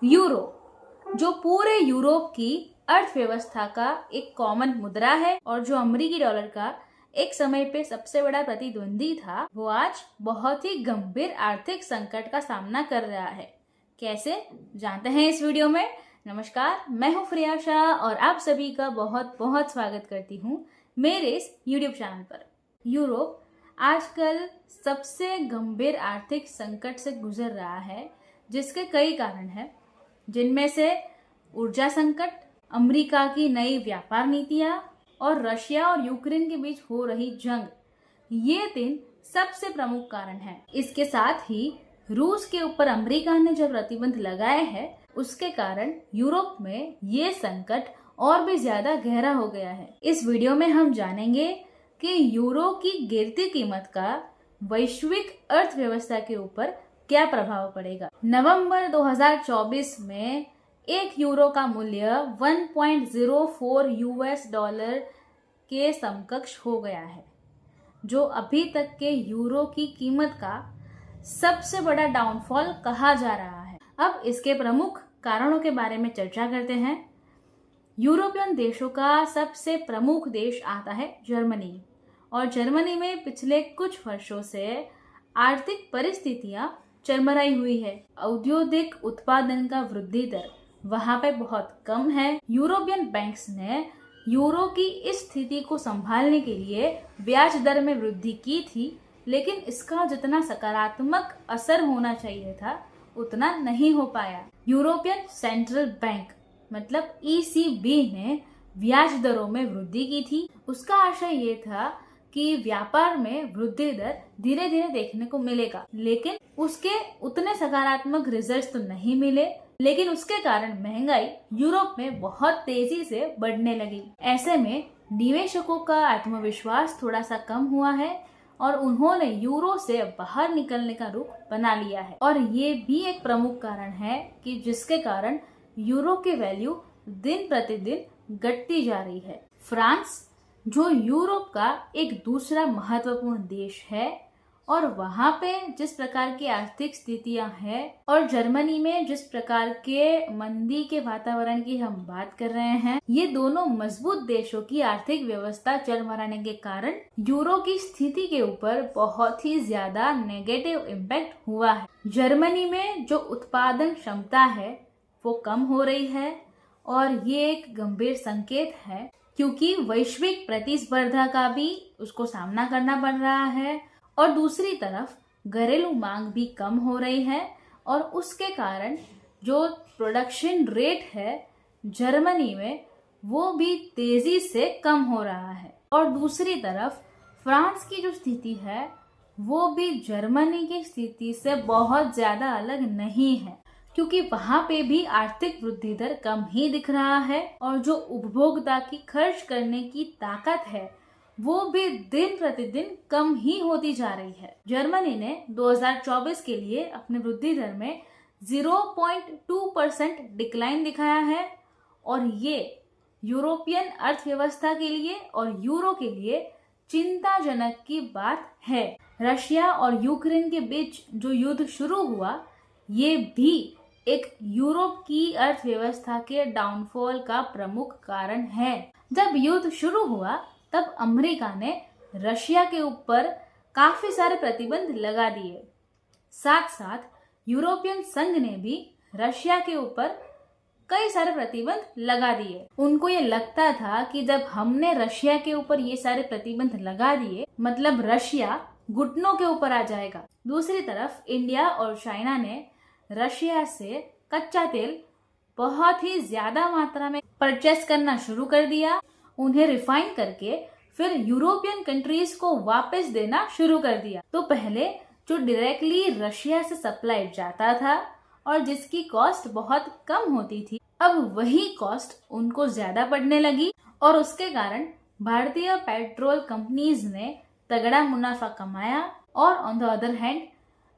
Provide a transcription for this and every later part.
Euro, जो पूरे Europe की अर्थव्यवस्था का एक कॉमन मुद्रा है और जो अमेरिकी डॉलर का एक समय पे सबसे बड़ा प्रतिद्वंदी था, वो आज बहुत ही गंभीर आर्थिक संकट का सामना कर रहा है। कैसे, जानते हैं इस वीडियो में। नमस्कार, मैं हूँ प्रियाशा और आप सभी का बहुत बहुत स्वागत करती हूँ मेरे इस यूट्यूब चैनल पर। यूरोप आजकल सबसे गंभीर आर्थिक संकट से गुजर रहा है, जिसके कई कारण हैं, जिनमें से ऊर्जा संकट, अमेरिका की नई व्यापार नीतियां और रशिया और यूक्रेन के बीच हो रही जंग, ये 3 सबसे प्रमुख कारण हैं। इसके साथ ही रूस के ऊपर अमेरिका ने जो प्रतिबंध लगाए हैं, उसके कारण यूरोप में ये संकट और भी ज्यादा गहरा हो गया है। इस वीडियो में हम जानेंगे कि यूरो की गिरती कीमत का वैश्विक अर्थव्यवस्था के ऊपर क्या प्रभाव पड़ेगा। नवंबर 2024 में एक यूरो का मूल्य 1.04 यूएस डॉलर के समकक्ष हो गया है, जो अभी तक के यूरो की कीमत का सबसे बड़ा डाउनफॉल कहा जा रहा है। अब इसके प्रमुख कारणों के बारे में चर्चा करते हैं। यूरोपियन देशों का सबसे प्रमुख देश आता है जर्मनी, और जर्मनी में पिछले कुछ वर्षों से आर्थिक परिस्थितियां चरमराई हुई है। औद्योगिक उत्पादन का वृद्धि दर वहां पे बहुत कम है। यूरोपियन बैंक्स ने यूरो की इस स्थिति को संभालने के लिए ब्याज दर में वृद्धि की थी, लेकिन इसका जितना सकारात्मक असर होना चाहिए था, उतना नहीं हो पाया। यूरोपियन सेंट्रल बैंक मतलब ECB ने ब्याज दरों में वृद्धि की थी। उसका आशय ये था कि व्यापार में वृद्धि दर धीरे धीरे देखने को मिलेगा, लेकिन उसके उतने सकारात्मक रिजल्ट्स तो नहीं मिले। लेकिन उसके कारण महंगाई यूरोप में बहुत तेजी से बढ़ने लगी। ऐसे में निवेशकों का आत्मविश्वास थोड़ा सा कम हुआ है और उन्होंने यूरो से बाहर निकलने का रुख बना लिया है। और ये भी एक प्रमुख कारण है कि जिसके कारण यूरो की वैल्यू दिन प्रतिदिन घटती जा रही है। फ्रांस, जो यूरोप का एक दूसरा महत्वपूर्ण देश है, और वहां पे जिस प्रकार की आर्थिक स्थितियां हैं, और जर्मनी में जिस प्रकार के मंदी के वातावरण की हम बात कर रहे हैं, ये दोनों मजबूत देशों की आर्थिक व्यवस्था चरमराने के कारण यूरो की स्थिति के ऊपर बहुत ही ज्यादा नेगेटिव इम्पैक्ट हुआ है। जर्मनी में जो उत्पादन क्षमता है वो कम हो रही है, और ये एक गंभीर संकेत है, क्योंकि वैश्विक प्रतिस्पर्धा का भी उसको सामना करना पड़ रहा है, और दूसरी तरफ घरेलू मांग भी कम हो रही है, और उसके कारण जो प्रोडक्शन रेट है जर्मनी में, वो भी तेजी से कम हो रहा है। और दूसरी तरफ फ्रांस की जो स्थिति है, वो भी जर्मनी की स्थिति से बहुत ज्यादा अलग नहीं है, क्योंकि वहां पे भी आर्थिक वृद्धि दर कम ही दिख रहा है, और जो उपभोक्ता की खर्च करने की ताकत है, वो भी दिन प्रतिदिन कम ही होती जा रही है। जर्मनी ने 2024 के लिए अपने वृद्धि दर में 0.2% डिक्लाइन दिखाया है, और ये यूरोपियन अर्थव्यवस्था के लिए और यूरो के लिए चिंताजनक की बात है। रशिया और यूक्रेन के बीच जो युद्ध शुरू हुआ, ये भी एक यूरोप की अर्थव्यवस्था के डाउनफॉल का प्रमुख कारण है। जब युद्ध शुरू हुआ, तब अमेरिका ने रशिया के ऊपर काफी सारे प्रतिबंध लगा दिए। साथ साथ यूरोपियन संघ ने भी रशिया के ऊपर कई सारे प्रतिबंध लगा दिए। उनको ये लगता था कि जब हमने रशिया के ऊपर ये सारे प्रतिबंध लगा दिए, मतलब रशिया घुटनों के ऊपर आ जाएगा। दूसरी तरफ इंडिया और चाइना ने रशिया से कच्चा तेल बहुत ही ज्यादा मात्रा में परचेस करना शुरू कर दिया, उन्हें रिफाइन करके फिर यूरोपियन कंट्रीज को वापस देना शुरू कर दिया। तो पहले जो डायरेक्टली रशिया से सप्लाई जाता था और जिसकी कॉस्ट बहुत कम होती थी, अब वही कॉस्ट उनको ज्यादा पड़ने लगी, और उसके कारण भारतीय पेट्रोल कंपनीज ने तगड़ा मुनाफा कमाया। और ऑन द अदर हैंड,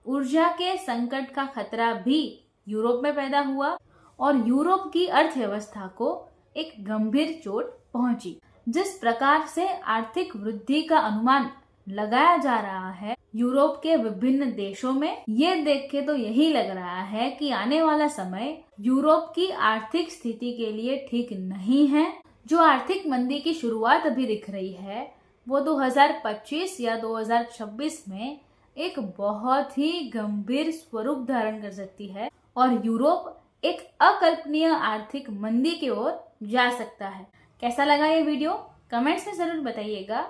ऊर्जा के संकट का खतरा भी यूरोप में पैदा हुआ, और यूरोप की अर्थव्यवस्था को एक गंभीर चोट पहुंची। जिस प्रकार से आर्थिक वृद्धि का अनुमान लगाया जा रहा है यूरोप के विभिन्न देशों में, ये देख के तो यही लग रहा है कि आने वाला समय यूरोप की आर्थिक स्थिति के लिए ठीक नहीं है। जो आर्थिक मंदी की शुरुआत अभी दिख रही है वो 2025 या 2026 में एक बहुत ही गंभीर स्वरूप धारण कर सकती है और यूरोप एक अकल्पनीय आर्थिक मंदी की ओर जा सकता है। कैसा लगा ये वीडियो कमेंट्स में जरूर बताइएगा।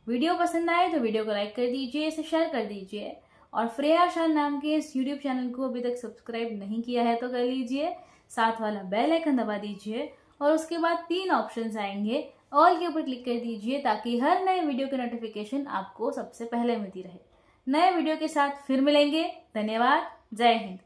वीडियो पसंद आए तो वीडियो को लाइक कर दीजिए, इसे शेयर कर दीजिए और श्रेया शान नाम के इस यूट्यूब चैनल को अभी तक सब्सक्राइब नहीं किया है तो कर लीजिए, साथ वाला बेल आइकन दबा दीजिए और उसके बाद 3 ऑप्शंस आएंगे, ऑल के ऊपर क्लिक कर दीजिए ताकि हर नए वीडियो की नोटिफिकेशन आपको सबसे पहले मिलती रहे। नए वीडियो के साथ फिर मिलेंगे। धन्यवाद। जय हिंद।